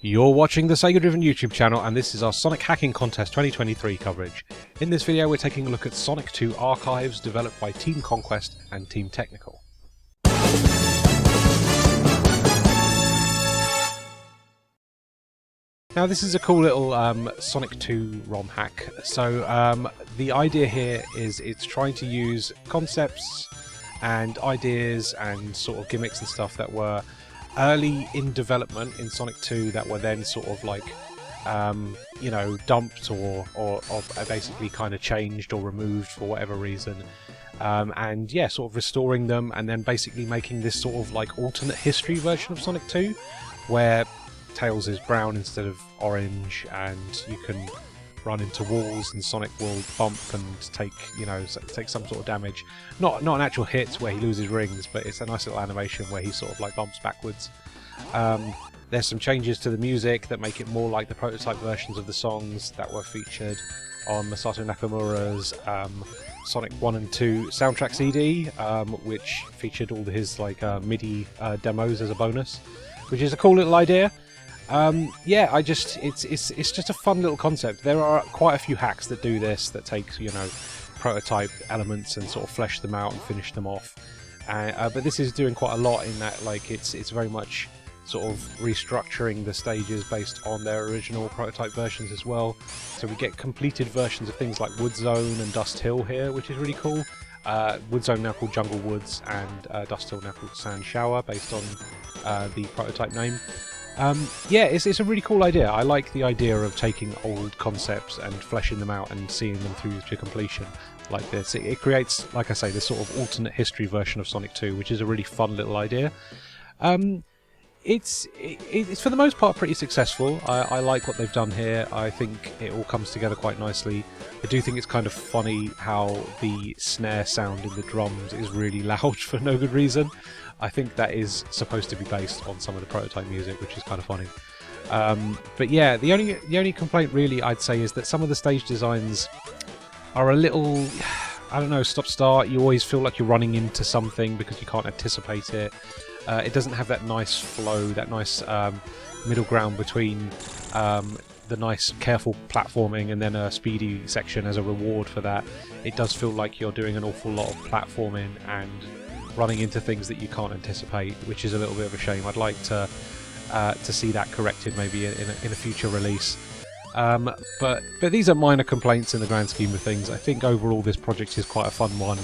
You're watching the Sega Driven YouTube channel, and this is our Sonic Hacking Contest 2023 coverage. In this video we're taking a look at Sonic 2 archives developed by Team Conquest and Team Technical. Now this is a cool little Sonic 2 ROM hack. So the idea here is it's trying to use concepts and ideas and sort of gimmicks and stuff that were early in development in Sonic 2 that were then sort of like, you know, dumped or basically kind of changed or removed for whatever reason. And yeah, sort of restoring them and then basically making this sort of like alternate history version of Sonic 2 where Tails is brown instead of orange, and you can run into walls and Sonic will bump and take, you know, take some sort of damage. Not an actual hit where he loses rings, but it's a nice little animation where he sort of like bumps backwards. There's some changes to the music that make it more like the prototype versions of the songs that were featured on Masato Nakamura's Sonic 1 and 2 soundtrack CD, which featured all his like MIDI demos as a bonus, which is a cool little idea. Yeah, it's just a fun little concept. There are quite a few hacks that do this, that take, you know, prototype elements and sort of flesh them out and finish them off. But this is doing quite a lot in that, like, it's very much sort of restructuring the stages based on their original prototype versions as well. So we get completed versions of things like Wood Zone and Dust Hill here, which is really cool. Wood Zone now called Jungle Woods, and Dust Hill now called Sand Shower, based on the prototype name. Yeah, it's a really cool idea. I like the idea of taking old concepts and fleshing them out and seeing them through to completion like this. It creates, like I say, this sort of alternate history version of Sonic 2, which is a really fun little idea. It's for the most part pretty successful. I like what they've done here. I think it all comes together quite nicely. I do think it's kind of funny how the snare sound in the drums is really loud for no good reason. I think that is supposed to be based on some of the prototype music, which is kind of funny. But yeah, the only complaint really I'd say is that some of the stage designs are a little, I don't know, stop-start. You always feel like you're running into something because you can't anticipate it. It doesn't have that nice flow, that nice middle ground between the nice careful platforming and then a speedy section as a reward for that. It does feel like you're doing an awful lot of platforming and running into things that you can't anticipate, which is a little bit of a shame. I'd like to see that corrected maybe in a future release. But these are minor complaints in the grand scheme of things. I think overall this project is quite a fun one.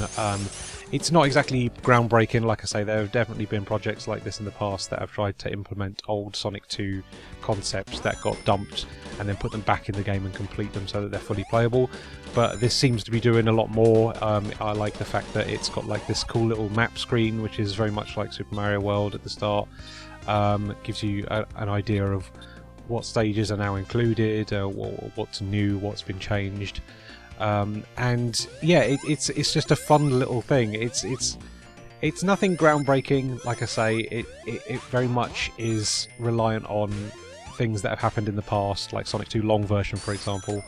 It's not exactly groundbreaking, like I say. There have definitely been projects like this in the past that have tried to implement old Sonic 2 concepts that got dumped and then put them back in the game and complete them so that they're fully playable. But this seems to be doing a lot more. I like the fact that it's got like this cool little map screen, which is very much like Super Mario World at the start. Gives you an idea of what stages are now included, what's new, what's been changed. And yeah, it's just a fun little thing. It's nothing groundbreaking, like I say. It very much is reliant on things that have happened in the past, like Sonic 2 Long version, for example.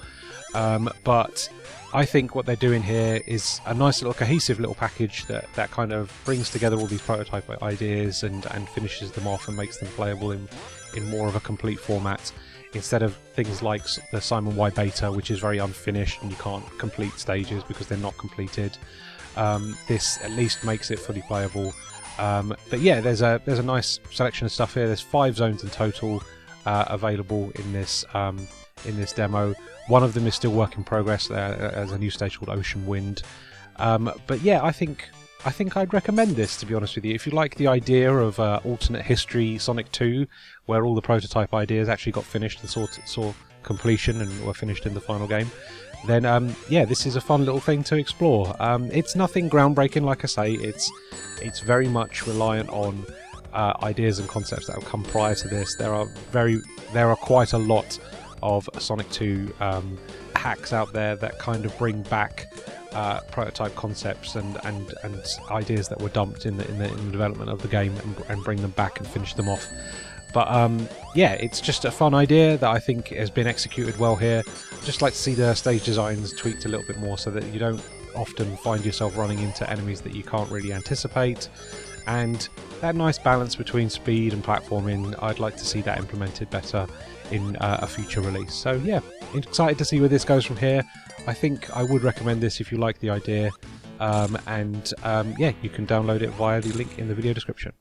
But I think what they're doing here is a nice little cohesive little package that kind of brings together all these prototype ideas and finishes them off and makes them playable in more of a complete format, instead of things like the Simon Y beta, which is very unfinished and you can't complete stages because they're not completed. This at least makes it fully playable. But yeah, there's a nice selection of stuff here. There's 5 zones in total available in this demo. One of them is still work in progress. There's a new stage called Ocean Wind. But yeah, I think I'd recommend this, to be honest with you. If you like the idea of alternate history Sonic 2, where all the prototype ideas actually got finished and saw completion and were finished in the final game, then yeah, this is a fun little thing to explore. It's nothing groundbreaking, like I say. It's very much reliant on ideas and concepts that have come prior to this. There are quite a lot of Sonic 2 hacks out there that kind of bring back prototype concepts and ideas that were dumped in the development of the game and bring them back and finish them off. But yeah, it's just a fun idea that I think has been executed well here. I'd just like to see the stage designs tweaked a little bit more so that you don't often find yourself running into enemies that you can't really anticipate. and that nice balance between speed and platforming, I'd like to see that implemented better in a future release. So yeah, excited to see where this goes from here. I think I would recommend this if you like the idea, yeah, you can download it via the link in the video description.